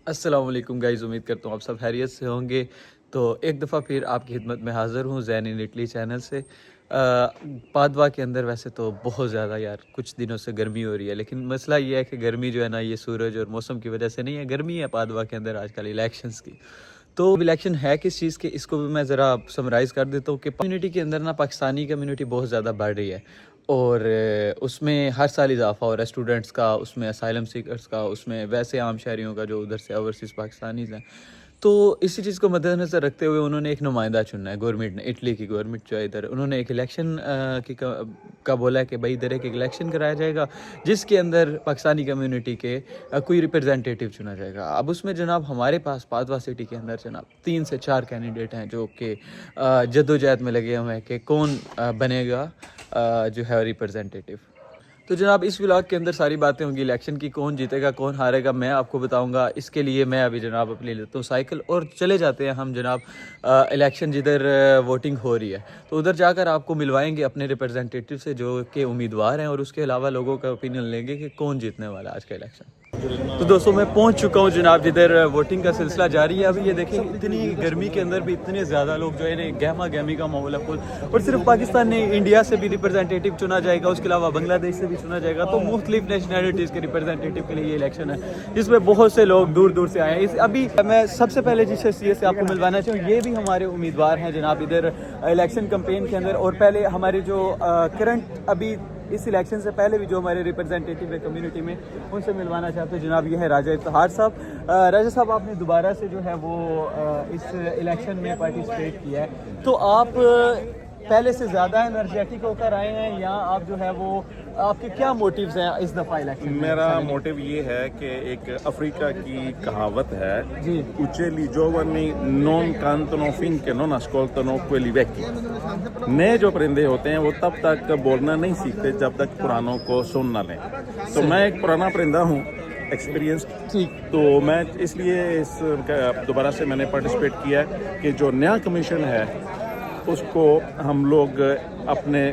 अस्सलाम वालेकुम गाइज़, उम्मीद करता हूँ आप सब खैरियत से होंगे। तो एक दफ़ा फिर आपकी खिदमत में हाज़िर हूँ ज़ैन इन इटली चैनल से। पादवा के अंदर वैसे तो बहुत ज़्यादा यार कुछ दिनों से गर्मी हो रही है, लेकिन मसला ये है कि गर्मी जो है ना, ये सूरज और मौसम की वजह से नहीं है, गर्मी है पादवा के अंदर आजकल इलेक्शंस की। तो इलेक्शन है किस चीज़ के, इसको भी मैं ज़रा समराइज़ कर देता हूँ कि कम्युनिटी के अंदर ना पाकिस्तानी कम्युनिटी बहुत ज़्यादा बढ़ रही है और उसमें हर साल इजाफा हो रहा है स्टूडेंट्स का, उसमें असाइलम सीकर्स का, उसमें वैसे आम शहरियों का जो उधर से ओवरसीज़ पाकिस्तानीज़ हैं। तो इसी चीज़ को मद्देनज़र रखते हुए उन्होंने एक नुमाइंदा चुना है, गवर्नमेंट ने, इटली की गवर्नमेंट जो है इधर, उन्होंने एक इलेक्शन का बोला है कि भाई इधर एक इलेक्शन कराया जाएगा जिसके अंदर पाकिस्तानी कम्युनिटी के कोई रिप्रेजेंटेटिव चुना जाएगा। अब उसमें जनाब हमारे पास पादवा सिटी के अंदर जनाब 3 से 4 कैंडिडेट हैं जो कि जद्दोजहद में लगे हुए हैं कि कौन बनेगा जो है रिप्रेजेंटेटिव। तो जनाब इस व्लॉग के अंदर सारी बातें होंगी, इलेक्शन की, कौन जीतेगा कौन हारेगा मैं आपको बताऊंगा। इसके लिए मैं अभी जनाब अपने लेता हूँ साइकिल और चले जाते हैं हम जनाब इलेक्शन जिधर वोटिंग हो रही है, तो उधर जाकर आपको मिलवाएंगे अपने रिप्रेजेंटेटिव से जो कि उम्मीदवार हैं, और उसके अलावा लोगों का ओपिनियन लेंगे कि कौन जीतने वाला है आज का इलेक्शन। तो दोस्तों मैं पहुंच चुका हूं जनाब जिधर वोटिंग का सिलसिला जारी है। अभी ये देखें इतनी गर्मी के अंदर भी इतने ज़्यादा लोग जो है गहमा गहमी का माहौल है फुल, और सिर्फ पाकिस्तान नहीं, इंडिया से भी रिप्रेजेंटेटिव चुना जाएगा, उसके अलावा बांग्लादेश से भी चुना जाएगा। तो मुख्तलिफ नेशनलिटीज़ के रिप्रेजेंटेटिव के लिए ये इलेक्शन है जिसमें बहुत से लोग दूर दूर से आए हैं। अभी मैं सबसे पहले जिस शख्सियत से आपको मिलवाना चाहूँ, ये भी हमारे उम्मीदवार हैं जनाब इधर इलेक्शन कैंपेन के अंदर। और पहले हमारे जो करंट अभी इस इलेक्शन से पहले भी जो हमारे रिप्रेजेंटेटिव है कम्युनिटी में, उनसे मिलवाना चाहते हैं जनाब। ये है राजा इफ्तिखार साहब। राजा साहब, आपने दोबारा से जो है वो इस इलेक्शन में पार्टिसिपेट किया है, तो आप पहले से ज़्यादा एनर्जेटिक होकर आए हैं या आप जो है वो, आपके क्या मोटिव्स हैं इस दफ़ा इलेक्शन में? मेरा मोटिव ये है कि एक अफ्रीका की कहावत है जी, उचेली जोवनी नॉन कांतनो फिन के नॉन अस्कोल्तनो क्वेली वेकी। नए जो परिंदे होते हैं वो तब तक बोलना नहीं सीखते जब तक पुरानों को सुन ना लें। तो मैं एक पुराना परिंदा हूँ, एक्सपीरियंस्ड। ठीक। तो मैं इसलिए इस दोबारा से मैंने पार्टिसिपेट किया है कि जो नया कमीशन है उसको हम लोग अपने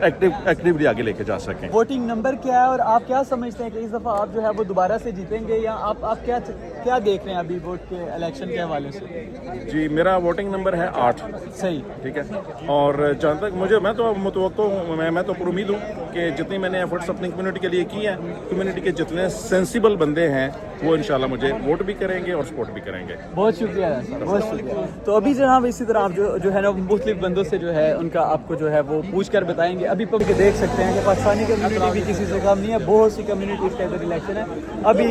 एक्टिवली आगे लेके जा सकें। वोटिंग नंबर क्या है और आप क्या समझते हैं कि इस दफ़ा आप जो है वो दोबारा से जीतेंगे, या आप क्या देख रहे हैं अभी वोट के इलेक्शन के हवाले से? जी, मेरा वोटिंग नंबर है 8। सही, ठीक है। और जहाँ तक मुझे, मैं तो मुतवक्को हूँ, मैं तो उम्मीद हूँ कि जितनी मैंने एफर्ट्स अपनी कम्युनिटी के लिए की हैं, कम्युनिटी के जितने सेंसिबल बंदे हैं वो इंशाल्लाह मुझे वोट भी करेंगे और सपोर्ट भी करेंगे। बहुत शुक्रिया सर, बहुत शुक्रिया। तो अभी जनाब इसी तरह आप जो है ना मुख्तलिफ बंदों से जो है उनका आपको जो है वो पूछ कर बताएंगे। अभी पब्लिक देख सकते हैं कि पाकिस्तानी कम्युनिटी भी किसी से कम नहीं है, बहुत सी कम्युनिटीज़ का इधर इलेक्शन है। अभी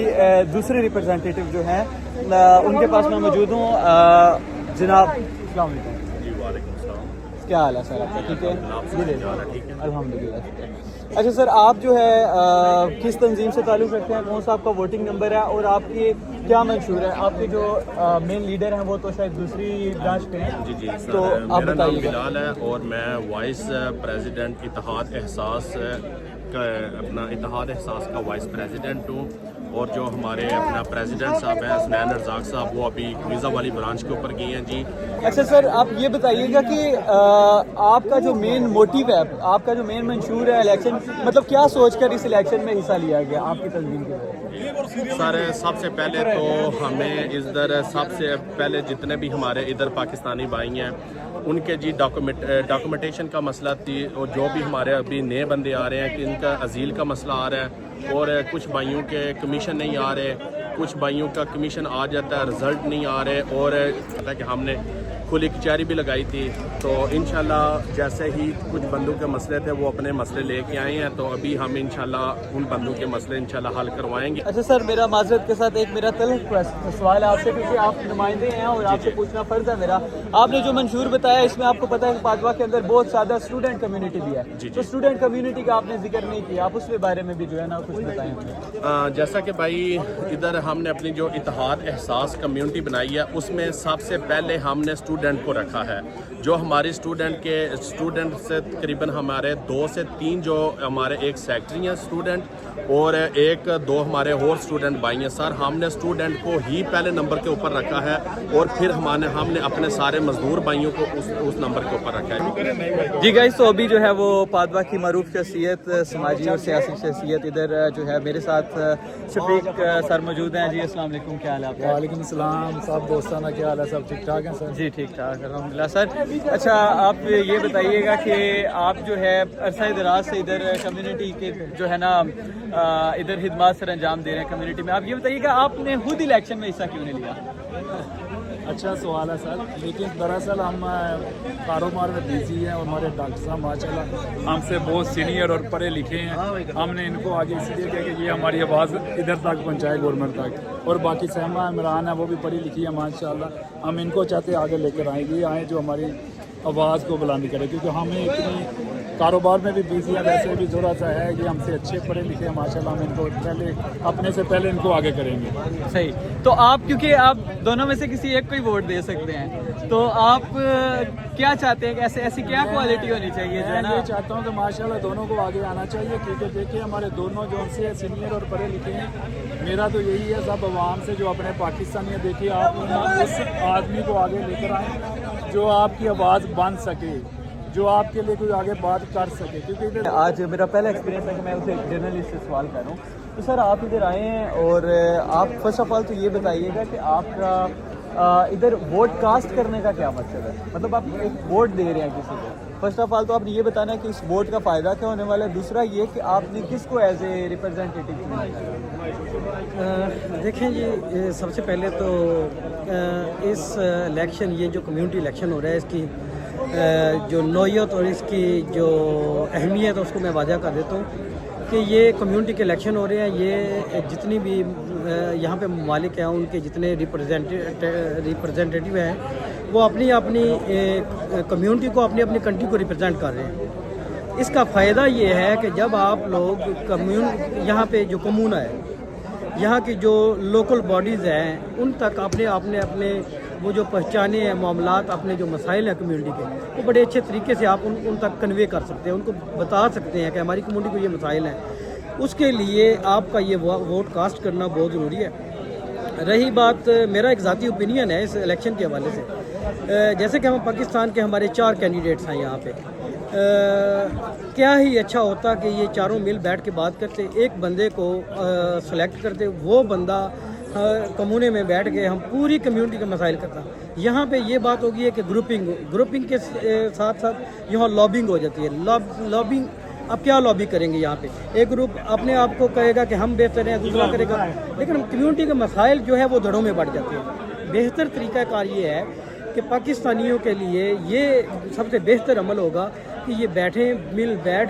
दूसरे रिप्रेजेंटेटिव जो हैं उनके पास मैं मौजूद हूँ। जनाब अस्सलाम वालेकुम। जी, वालेकुम सलाम। क्या हाल है सर आपका? ठीक है, ठीक है। अल्हम्दुलिल्लाह। अच्छा सर, आप जो है किस तंजीम से ताल्लुक़ रखते हैं, कौन सा आपका वोटिंग नंबर है और आपकी क्या मंशूर है? आपके जो मेन लीडर हैं वो तो शायद दूसरी ब्रांच पे हैं। जी सर, तो आप मेरा नाम बताइए। बिलाल है और मैं वाइस प्रेसिडेंट इत्तेहाद एहसास का वाइस प्रेसिडेंट हूँ। और जो हमारे अपना प्रेसिडेंट साहब हैं सुनैन रज़ाक साहब, वो अभी वीज़ा वाली ब्रांच के ऊपर गई हैं। जी अच्छा सर, आप ये बताइएगा कि आपका जो मेन मोटिव है, आपका जो मेन मंशूर है इलेक्शन, मतलब क्या सोचकर इस इलेक्शन में हिस्सा लिया गया आपकी तंजीम के लिए? सर, सबसे पहले तो हमें इधर सबसे पहले जितने भी हमारे इधर पाकिस्तानी भाई हैं उनके जी डॉक्यूमेंटेशन का मसला थी, और जो भी हमारे अभी नए बंदे आ रहे हैं कि इनका अजील का मसला आ रहा है, और कुछ भाइयों के कमीशन नहीं आ रहे, कुछ भाइयों का कमीशन आ जाता है, रिज़ल्ट नहीं आ रहे। और पता है कि हमने खुली कचहरी भी लगाई थी, तो इंशाल्लाह जैसे ही कुछ बंदों के मसले थे वो अपने मसले लेके आए हैं, तो अभी हम इंशाल्लाह उन बंदों के मसले इंशाल्लाह हल करवाएंगे। अच्छा सर, मेरा माजरत के साथ एक मेरा तल्ख सवाल है आपसे, क्योंकि आप नुमाइंदे हैं और आपसे पूछना फ़र्ज है मेरा। आपने जो मंशूर बताया इसमें आपको पता है कि पादवा के अंदर बहुत ज़्यादा स्टूडेंट कम्युनिटी भी है, तो स्टूडेंट कम्युनिटी का आपने जिक्र नहीं किया, आप उसके बारे में भी जो है ना कुछ बताएं। जैसा कि भाई इधर हमने अपनी जो इत्तेहाद एहसास कम्युनिटी बनाई है, उसमें सबसे पहले हमने स्टूडेंट स्टूडेंट को रखा है। जो हमारी स्टूडेंट से तकरीबन हमारे 2 से 3 जो हमारे एक सेक्रेटरी हैं स्टूडेंट और 1-2 हमारे और स्टूडेंट भाई हैं। सर हमने स्टूडेंट को ही पहले नंबर के ऊपर रखा है और फिर हमने अपने सारे मजदूर भाइयों को उस नंबर के ऊपर रखा है। जी गाइस, तो अभी जो है वो पादवा की मरूफ शख्सियत, समाजी और सियासी शख्सियत इधर जो है मेरे साथ शफीक सर मौजूद हैं। जी अस्सलाम वालेकुम, क्या हाल है आपका? वालेकुम सलाम साहब, दोस्ताना क्या हाल है? सब ठीक ठाक हैं सर? जी ठीक ठाक अल्हम्दुलिल्लाह सर। अच्छा आप ये बताइएगा कि आप जो है अरसा दराज से इधर कम्युनिटी के जो है ना इधर खिदमत सर अंजाम दे रहे हैं कम्युनिटी में, आप ये बताइएगा आपने खुद इलेक्शन में हिस्सा क्यों नहीं लिया? अच्छा सवाल है सर, लेकिन दरअसल हम कारोबार में बिजी हैं और हमारे डॉक्टर साहब माशाल्लाह हमसे बहुत सीनियर और पढ़े लिखे हैं। हमने इनको आगे इसलिए किया कि ये हमारी आवाज़ इधर तक पहुंचाए गवर्नमेंट तक। और बाकी सहमा इमरान है, वो भी पढ़ी लिखी है माशाल्लाह। हम इनको चाहते आगे लेकर आएंगे, आए जो हमारी आवाज़ को बुलंद करे, क्योंकि हमें इतनी कारोबार में भी बिजी है, वैसे भी थोड़ा सा है कि हमसे अच्छे पढ़े लिखे हैं माशाल्लाह। हम इनको अपने से पहले इनको आगे करेंगे। सही, तो आप क्योंकि आप दोनों में से किसी एक को ही वोट दे सकते हैं, तो आप क्या चाहते हैं कि ऐसी क्या क्वालिटी होनी चाहिए जो है ना? मैं ये चाहता हूँ कि माशाल्लाह दोनों को आगे आना चाहिए, क्योंकि देखिए हमारे दोनों जो से सीनियर और पढ़े लिखे हैं। मेरा तो यही है सब आवाम से जो अपने पाकिस्तानी देखिए आप उस आदमी को आगे लेकर आए जो आपकी आवाज़ बन सके, जो आपके लिए कोई आगे बात कर सके। क्योंकि आज मेरा पहला एक्सपीरियंस है कि मैं उसे जर्नलिस्ट से सवाल कर रहा हूँ। तो सर आप इधर आए हैं और आप फर्स्ट ऑफ ऑल तो ये बताइएगा कि आपका इधर वोट कास्ट करने का क्या मकसद है? मतलब आप एक वोट दे रहे हैं किसी को, फर्स्ट ऑफ ऑल तो आपने ये बताना है कि इस वोट का फ़ायदा क्या होने वाला है। दूसरा ये कि आपने किसको एज ए रिप्रेजेंटेटिव चुना है? देखें जी, सबसे पहले तो इस इलेक्शन, ये जो कम्युनिटी इलेक्शन हो रहा है, इसकी जो नौयत और इसकी जो अहमियत है उसको मैं वाज़ह कर देता हूँ कि ये कम्युनिटी के इलेक्शन हो रहे हैं। ये जितनी भी यहाँ पे ममालिक हैं उनके जितने रिप्रेजेंटेटिव हैं वो अपनी कम्युनिटी को, अपनी अपनी कंट्री को रिप्रेजेंट कर रहे हैं। इसका फ़ायदा ये है कि जब आप लोग यहाँ पे जो कम्यूना है, यहाँ की जो लोकल बॉडीज़ हैं उन तक अपने वो जो पहचाने हैं मामलात, अपने जो मसाइल हैं कम्युनिटी के, वो बड़े अच्छे तरीके से आप उन तक कन्वे कर सकते हैं, उनको बता सकते हैं कि हमारी कम्युनिटी को ये मसाइल हैं। उसके लिए आपका ये वोट कास्ट करना बहुत ज़रूरी है। रही बात, मेरा एक ज़ाती ओपिनियन है इस इलेक्शन के हवाले से, जैसे कि हम पाकिस्तान के हमारे 4 कैंडिडेट्स हैं यहाँ पे, क्या ही अच्छा होता कि ये चारों मिल बैठ के बात करते, एक बंदे को सेलेक्ट करते, वो बंदा कम्यूने में बैठ के हम पूरी कम्युनिटी के मसाइल करता। यहाँ पे ये बात होगी है कि ग्रुपिंग के साथ साथ यहाँ लॉबिंग हो जाती है। लॉबिंग, अब क्या लॉबी करेंगे यहाँ पे? एक ग्रुप अपने आप को कहेगा कि हम बेहतर हैं, दूसरा करेगा, लेकिन कम्युनिटी के मसाइल जो है वो धड़ों में बढ़ जाते हैं। बेहतर तरीक़ाकार ये है कि पाकिस्तानियों के लिए ये सबसे बेहतर अमल होगा कि ये बैठ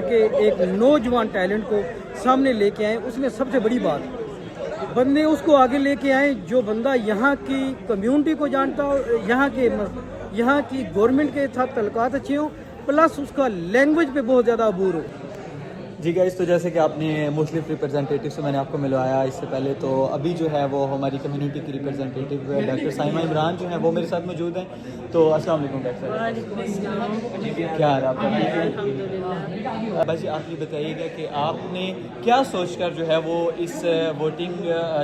के एक नौजवान टैलेंट को सामने लेके आएँ। उसमें सबसे बड़ी बात, बंदे उसको आगे लेके आए जो बंदा यहाँ की कम्युनिटी को जानता हो, यहाँ की गवर्नमेंट के साथ तल्लुकात अच्छे हो, प्लस उसका लैंग्वेज पे बहुत ज़्यादा अबूर हो। जी गाइस, तो जैसे कि आपने मुस्लिम रिप्रेजेंटेटिव से मैंने आपको मिलवाया इससे पहले, तो अभी जो है वो हमारी कम्युनिटी की रिप्रेजेंटेटिव डॉक्टर साइमा इमरान जो है वो मेरे साथ मौजूद हैं। तो अस्सलाम वालेकुम डॉक्टर साहब, क्या हाल है आपका? बस आप ये बताइएगा कि आपने क्या सोचकर जो है वो इस वोटिंग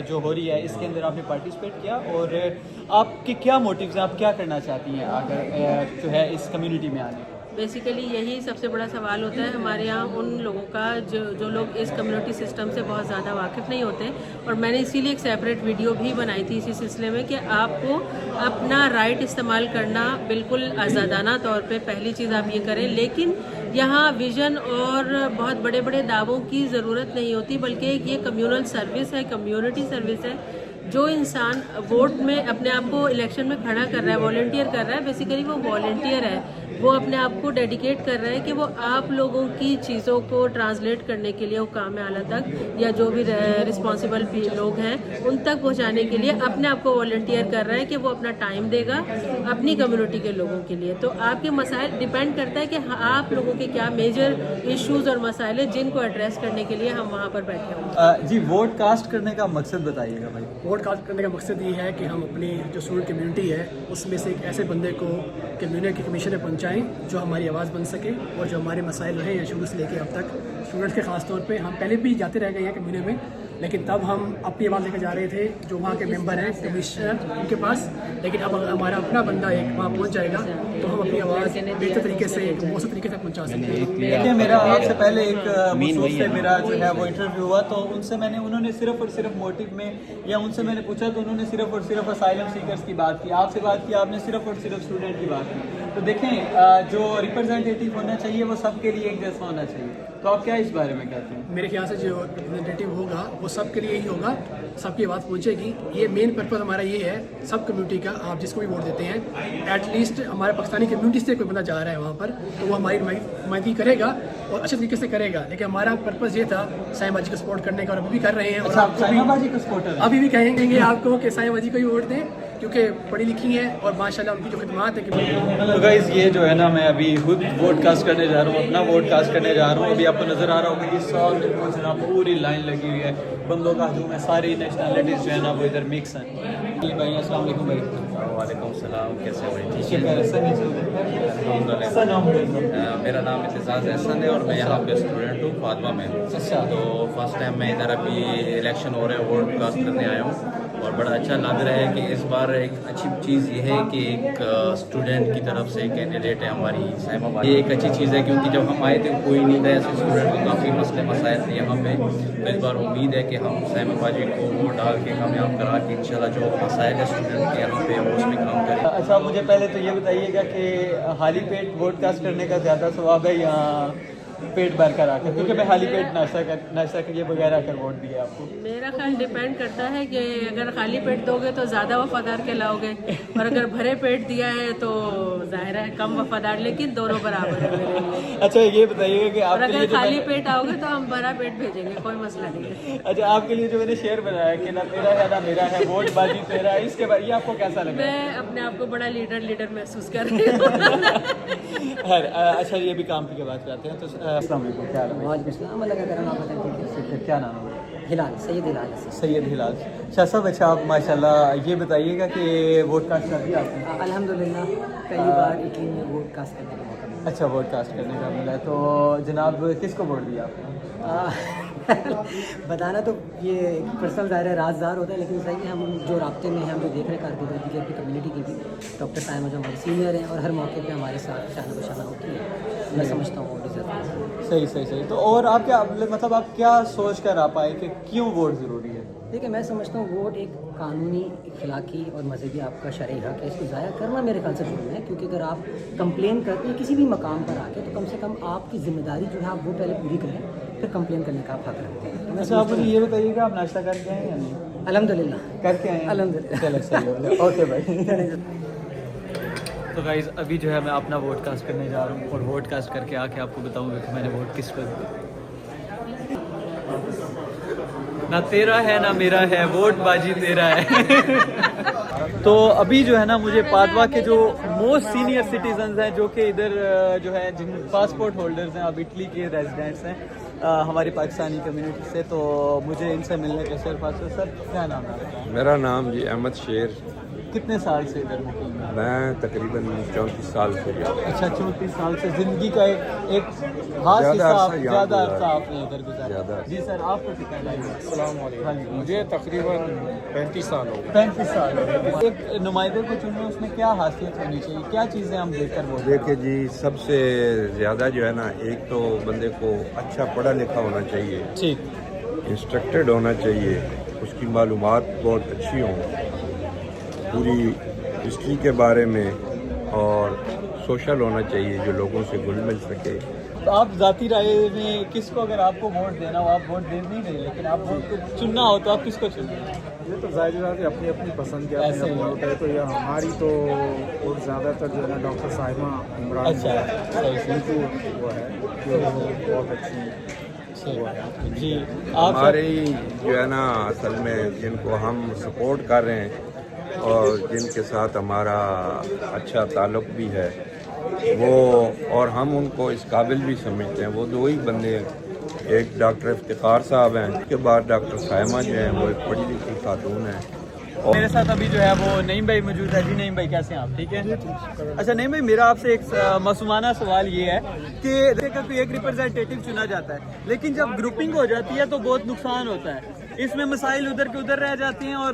जो हो रही है इसके अंदर आपने पार्टिसिपेट किया, और आपके क्या मोटिव्स हैं, आप क्या करना चाहती हैं अगर जो है इस कम्युनिटी में आने? बेसिकली यही सबसे बड़ा सवाल होता है हमारे यहाँ उन लोगों का जो लोग इस कम्युनिटी सिस्टम से बहुत ज़्यादा वाकिफ़ नहीं होते, और मैंने इसीलिए एक सेपरेट वीडियो भी बनाई थी इसी सिलसिले में कि आपको अपना राइट इस्तेमाल करना बिल्कुल आज़ादाना तौर पे पहली चीज़ आप ये करें। लेकिन यहाँ विज़न और बहुत बड़े बड़े दावों की ज़रूरत नहीं होती, बल्कि ये कम्युनल सर्विस है, कम्युनिटी सर्विस है। जो इंसान वोट में अपने आप को इलेक्शन में खड़ा कर रहा है, वॉलंटियर कर रहा है, बेसिकली वो वॉलंटियर है, वो अपने आप को डेडिकेट कर रहा है कि वो आप लोगों की चीज़ों को ट्रांसलेट करने के लिए हुकाम आला तक या जो भी रिस्पॉन्सिबल लोग हैं उन तक पहुंचाने के लिए अपने आप को वॉलंटियर कर रहा है कि वो अपना टाइम देगा अपनी कम्युनिटी के लोगों के लिए। तो आपके मसाइल डिपेंड करता है कि आप लोगों के क्या मेजर इश्यूज़ और मसाइल हैं जिनको एड्रेस करने के लिए हम वहाँ पर बैठे हों। जी, वोट कास्ट करने का मकसद बताइएगा भाई। वोट वोट कास्ट करने का मकसद ये है कि हम अपनी जो स्टूडेंट कम्युनिटी है उसमें से एक ऐसे बंदे को कम्युनिटी कमीशन में पहुँचाएँ जो हमारी आवाज़ बन सके और जो हमारे मसाइल रहे हैं शुरू से लेकर अब तक स्टूडेंट्स के ख़ास तौर पे हम पहले भी जाते रह गए हैं कम्युनिटी में, लेकिन तब हम अपनी आवाज़ लेकर जा रहे थे जो वहाँ के मेंबर हैं कमिश्नर उनके पास, लेकिन अब हमारा अपना बंदा एक वहाँ पहुँच जाएगा तो हम अपनी आवाज़ बेहतर तरीके से मौसम तरीके से पहुँचा सकेंगे। देखिए मेरा आपसे पहले एक मसूद से मेरा जो है वो इंटरव्यू हुआ, तो उनसे उन्होंने सिर्फ और सिर्फ मोटिव में या उनसे मैंने पूछा तो उन्होंने सिर्फ और सिर्फ असाइलम सीकर्स की बात की, आपसे बात की आपने सिर्फ और सिर्फ स्टूडेंट की बात की। तो देखें जो रिप्रेजेंटेटिव होना चाहिए वो सबके लिए एक जैसा होना चाहिए, तो आप क्या इस बारे में कहते हैं? मेरे ख्याल से जो रिप्रेजेंटेटिव होगा वो सबके लिए ही होगा, सबकी बात पहुंचेगी। ये मेन पर्पज़ हमारा ये है सब कम्युनिटी का, आप जिसको भी वोट देते हैं एटलीस्ट हमारे पाकिस्तानी कम्युनिटी से कोई बंदा जा रहा है वहाँ पर तो वो हमारी नुमाइंदगी करेगा और अच्छे तरीके से करेगा। लेकिन हमारा पर्पज़ ये था साईं बाजी को सपोर्ट करने का और अभी भी कर रहे हैं। अच्छा, आप साईं बाजी को सपोर्टर हैं? अभी भी कहेंगे आपको कि साईं बाजी को ही वोट दें क्योंकि पढ़ी लिखी है और माशाल्लाह उनकी जो खिदमत है कि तो गाइस ये जो है ना मैं अभी खुद वोट कास्ट करने जा रहा हूँ, अपना वोट कास्ट करने जा रहा हूँ। अभी आपको नज़र आ रहा होगा कि सामने पहुँचना पूरी लाइन लगी हुई है, बंदों का हजूम है, सारी नेशनलिटीज़ जो है ना वो इधर मिक्स हैं। जी भाई अस्सलाम वालेकुम भाई। वालेकुम सलाम, कैसे हो भाई? मेरा नाम इत्तेज़ाज़ एहसन है और मैं यहाँ पे स्टूडेंट हूँ फातमा में। अच्छा। तो फर्स्ट टाइम मैं इधर अभी इलेक्शन हो रहे हैं वोट कास्ट करने आया हूँ और बड़ा अच्छा लग रहा है कि इस बार एक अच्छी चीज़ ये है कि एक स्टूडेंट की तरफ से कैंडिडेट है हमारी साइमा बाजी। ये एक अच्छी चीज़ है क्योंकि जब हम आए थे कोई नहीं था ऐसे स्टूडेंट को, काफ़ी मसले मसाइल थे यहाँ पे। तो इस बार उम्मीद है कि हम साइमा बाजी को वोट डाल के कामयाब करा के इंशाल्लाह जो मसाइल है स्टूडेंट के यहाँ पे वो उसमें काम करें। अच्छा मुझे पहले तो ये बताइएगा कि खाली पेट वोट कास्ट करने का ज़्यादा सवाब है या पेट भर कर आकर, क्योंकि मैं खाली पेट नाश्ता किए बगैर आकर वोट दिया आपको? मेरा ख्याल डिपेंड करता है कि अगर खाली पेट दोगे तो ज़्यादा वफादार कहलाओगे और अगर भरे पेट दिया है तो जाहिर है कम वफादार, लेकिन दोनों बराबर है मेरे लिए। अच्छा ये बताइएगा कि और आपके लिए अगर खाली पेट आओगे तो हम भरा पेट भेजेंगे, कोई मसला नहीं है। अच्छा आपके लिए जो मैंने शेयर बनाया कि ना तेरा है ना मेरा है, वोट बाजी तेरा है, इसके बाद ये आपको कैसा लगा? मैं अपने आप को बड़ा लीडर महसूस कर रही हूँ। अच्छा ये भी काम की बात करते हैं। तो अस्सलाम वालेकुम, क्या हाल है? वालेकुम अस्सलाम, अल्लाह का करम, आप बताएं। क्या नाम है? हिलाल, सैयद हिलाल। सैयद हिलाल। शाह साहब अच्छा आप माशाल्लाह ये बताइएगा कि वोट कास्ट कर दिया आपने? अल्हम्दुलिल्लाह पहली बार इटली में वोट कास्ट करने का मौका मिला। अच्छा वोट कास्ट करने का मिला, तो जनाब किसको वोट दिया आपने? बताना तो ये पर्सनल दायरा राजदार होता है, लेकिन सही है हम जो राब्ते में हैं, हम जो देख रहे हैं कारकर्दगी की अपनी कम्युनिटी की भी, डॉक्टर साइमा जो हमारे सीनियर हैं और हर मौके पे हमारे साथ शाना बशाना होती है, मैं समझता हूँ सही। तो और आप क्या मतलब आप क्या सोच कर आ पाए कि क्यों वोट ज़रूरी है? देखिए मैं समझता हूँ वोट एक कानूनी, इखलाकी और मजहबी आपका शरई हक है, इसको ज़ाया करना मेरे ख्याल से जरूरी है, क्योंकि अगर आप कंप्लेन करते हैं किसी भी मकाम पर आके तो कम से कम आपकी जिम्मेदारी जो है आप वो पहले पूरी करें, फिर कंप्लेन करने का आप हक रखते हैं। अच्छा आप मुझे ये बताइएगा आप नाश्ता करके आए या नहीं? अल्हम्दुलिल्लाह करके आए? अल्हम्दुलिल्लाह। चलो सही हो, ओके भाई। तो गाइज़ अभी जो है मैं अपना वोट कास्ट करने जा रहा हूँ और वोट कास्ट करके आके आपको बताऊँगा कि मैंने वोट किस पर दिया। ना तेरा है ना मेरा है, वोट बाजी तेरा है। तो अभी जो है ना मुझे पादवा के जो मोस्ट सीनियर सिटीजन्स हैं जो कि इधर जो है जिन पासपोर्ट होल्डर्स हैं, अब इटली के रेजिडेंट्स हैं हमारी पाकिस्तानी कम्युनिटी से, तो मुझे इनसे मिलने का सिर्फ हासिल। सर क्या नाम है? मेरा नाम जी अहमद शेर। कितने साल से इधर मुकीम हैं? मैं तकरीबन 34 साल से गया। अच्छा 34 साल से ज़िंदगी का एक खास हिस्सा ज़्यादा अर्सा आपने इधर गुजारा। जी सर आपको कितना टाइम है? मुझे तकरीबन 35 साल हो गए। 35 साल हो गए। एक नुमाइंदे को चुनना उसमें क्या हासियत होनी चाहिए, क्या चीज़ें हम देखकर बोल? देखिए जी सबसे ज़्यादा जो है ना एक तो बंदे को अच्छा पढ़ा लिखा होना चाहिए, ठीक, इंस्ट्रक्टेड होना चाहिए, उसकी मालूमात बहुत अच्छी हों पूरी हिस्ट्री के बारे में, और सोशल होना चाहिए जो लोगों से घुल मिल सके। तो आप ज़ाती राय में किसको, अगर आपको वोट देना हो, आप वोट दे नहीं रहे लेकिन आप वोट को चुनना हो तो आप किसको चुनेंगे? ये तो जाहिर बात है अपनी अपनी पसंद के अपने अपने होता है, तो ये हमारी तो और ज़्यादातर जो है ना डॉक्टर साइमा इमरान। अच्छा सही वो है जो बहुत अच्छी जी। हमारे जो है ना असल में जिनको हम सपोर्ट कर रहे हैं और जिनके साथ हमारा अच्छा ताल्लुक़ भी है वो, और हम उनको इस काबिल भी समझते हैं, वो दो ही बंदे हैं। एक डॉक्टर इफ्तिखार साहब हैं, उसके बाद डॉक्टर साइमा जो हैं वो एक पढ़ी लिखी खातून हैं میرے ساتھ ابھی جو ہے وہ نعیم بھائی موجود ہے. جی نعیم بھائی کیسے ہیں آپ؟ ٹھیک ہے. اچھا نعیم بھائی میرا آپ سے ایک معصومانہ سوال یہ ہے کہ کوئی ایک ریپرزینٹیٹیو چنا جاتا ہے لیکن جب گروپنگ ہو جاتی ہے تو بہت نقصان ہوتا ہے. اس میں مسائل ادھر کے ادھر رہ جاتے ہیں اور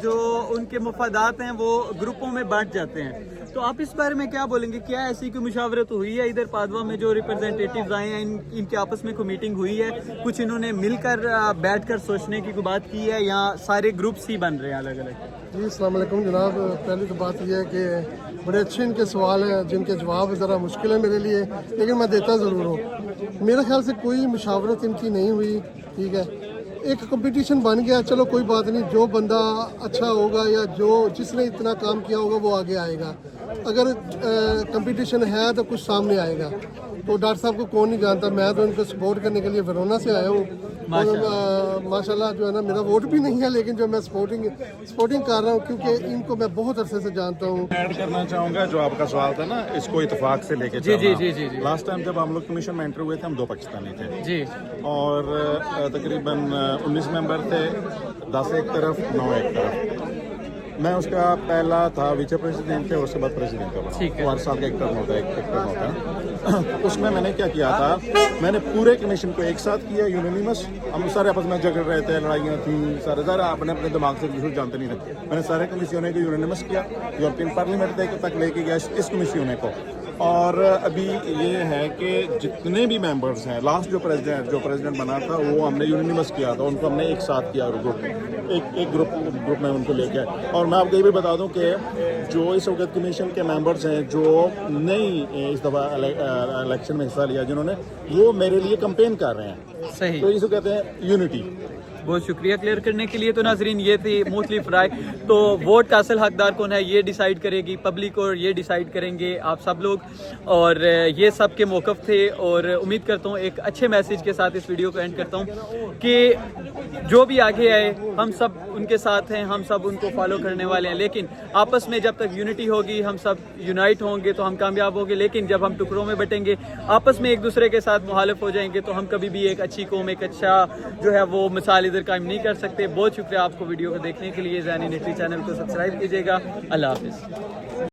جو ان کے مفادات ہیں وہ گروپوں میں بانٹ جاتے ہیں. تو آپ اس بارے میں کیا بولیں گے؟ کیا ایسی کوئی مشاورت ہوئی ہے ادھر پادوا میں جو ریپرزینٹیٹیوز آئے ہیں ان کے آپس میں کوئی میٹنگ ہوئی ہے؟ کچھ انہوں نے مل کر بیٹھ کر سوچنے کی کوئی بات کی ہے یا سارے گروپس ہی بن رہے ہیں الگ الگ؟ جی السلام علیکم جناب. پہلی تو بات یہ ہے کہ بڑے اچھے ان کے سوال ہیں جن کے جواب ذرا مشکل ہے میرے لیے لیکن میں دیتا ضرور ہوں. میرے خیال سے کوئی مشاورت ان کی نہیں ہوئی. ٹھیک ہے ایک کمپٹیشن بن گیا, چلو کوئی بات نہیں, جو بندہ اچھا ہوگا یا جس نے اتنا کام کیا ہوگا وہ آگے آئے گا. اگر کمپٹیشن ہے تو کچھ سامنے آئے گا. تو ڈاکٹر صاحب کو کون نہیں جانتا, میں تو ان کو سپورٹ کرنے کے لیے ویرونا سے آیا ہوں. ماشاء اللہ جو ہے نا میرا ووٹ بھی نہیں ہے لیکن جو میں سپورٹنگ کر رہا ہوں کیونکہ ان کو میں بہت عرصے سے جانتا ہوں. ایڈ کرنا چاہوں گا جو آپ کا سوال تھا نا, اس کو اتفاق سے لے کے چلنا. لاسٹ ٹائم جب ہم لوگ کمیشن میں انٹر ہوئے تھے ہم 2 پاکستانی تھے جی اور تقریباً 19 ممبر تھے, 10 ایک طرف 9 ایک طرف. میں اس کا پہلا تھا ویچے پریزیڈنٹ تھے اور اس کے بعد پریزیڈنٹ کا بنا. 4 سال کا ایک ٹرم ہوتا ہے. اس میں نے کیا کیا تھا, میں نے پورے کمیشن کو ایک ساتھ کیا یونینیمس. ہم سارے آپس میں جھگڑ رہے تھے, لڑائیاں تھیں, سارے اپنے اپنے دماغ سے دوسرے جانتے نہیں تھے. میں نے سارے کمیشنوں کو یونینیمس کیا, یورپین پارلیمنٹ تک لے کے گیا اس کمیشنوں کو. اور ابھی یہ ہے کہ جتنے بھی ممبرس ہیں, لاسٹ جو پریزیڈنٹ بنا تھا وہ ہم نے یونینیمس کیا تھا, ان کو ہم نے ایک ساتھ کیا گروپ میں, ایک گروپ میں ان کو لے کے. اور میں آپ کو یہ بھی بتا دوں کہ جو اس وقت کمیشن کے ممبرس ہیں جو نہیں اس دفعہ الیکشن میں حصہ لیا جنہوں نے, وہ میرے لیے کمپین کر رہے ہیں. صحیح, تو اس کو کہتے ہیں یونٹی. بہت شکریہ کلیئر کرنے کے لیے. تو ناظرین یہ تھی مختلف رائے. تو ووٹ کا اصل حقدار کون ہے یہ ڈیسائیڈ کرے گی پبلک اور یہ ڈیسائیڈ کریں گے آپ سب لوگ. اور یہ سب کے موقف تھے اور امید کرتا ہوں ایک اچھے میسیج کے ساتھ اس ویڈیو کو اینڈ کرتا ہوں کہ جو بھی آگے آئے ہم سب ان کے ساتھ ہیں, ہم سب ان کو فالو کرنے والے ہیں. لیکن آپس میں جب تک یونٹی ہوگی, ہم سب یونائٹ ہوں گے تو ہم کامیاب ہوں گے. لیکن جب ہم ٹکڑوں میں بٹیں گے, آپس میں ایک دوسرے کے ساتھ مخالف ہو جائیں گے تو ہم کبھی بھی ایک اچھی قوم, ایک اچھا جو ہے وہ مثال ادھر قائم نہیں کر سکتے. بہت شکریہ آپ کو ویڈیو کو دیکھنے کے لیے. زین ان اٹلی چینل کو سبسکرائب کیجیے گا. اللہ حافظ.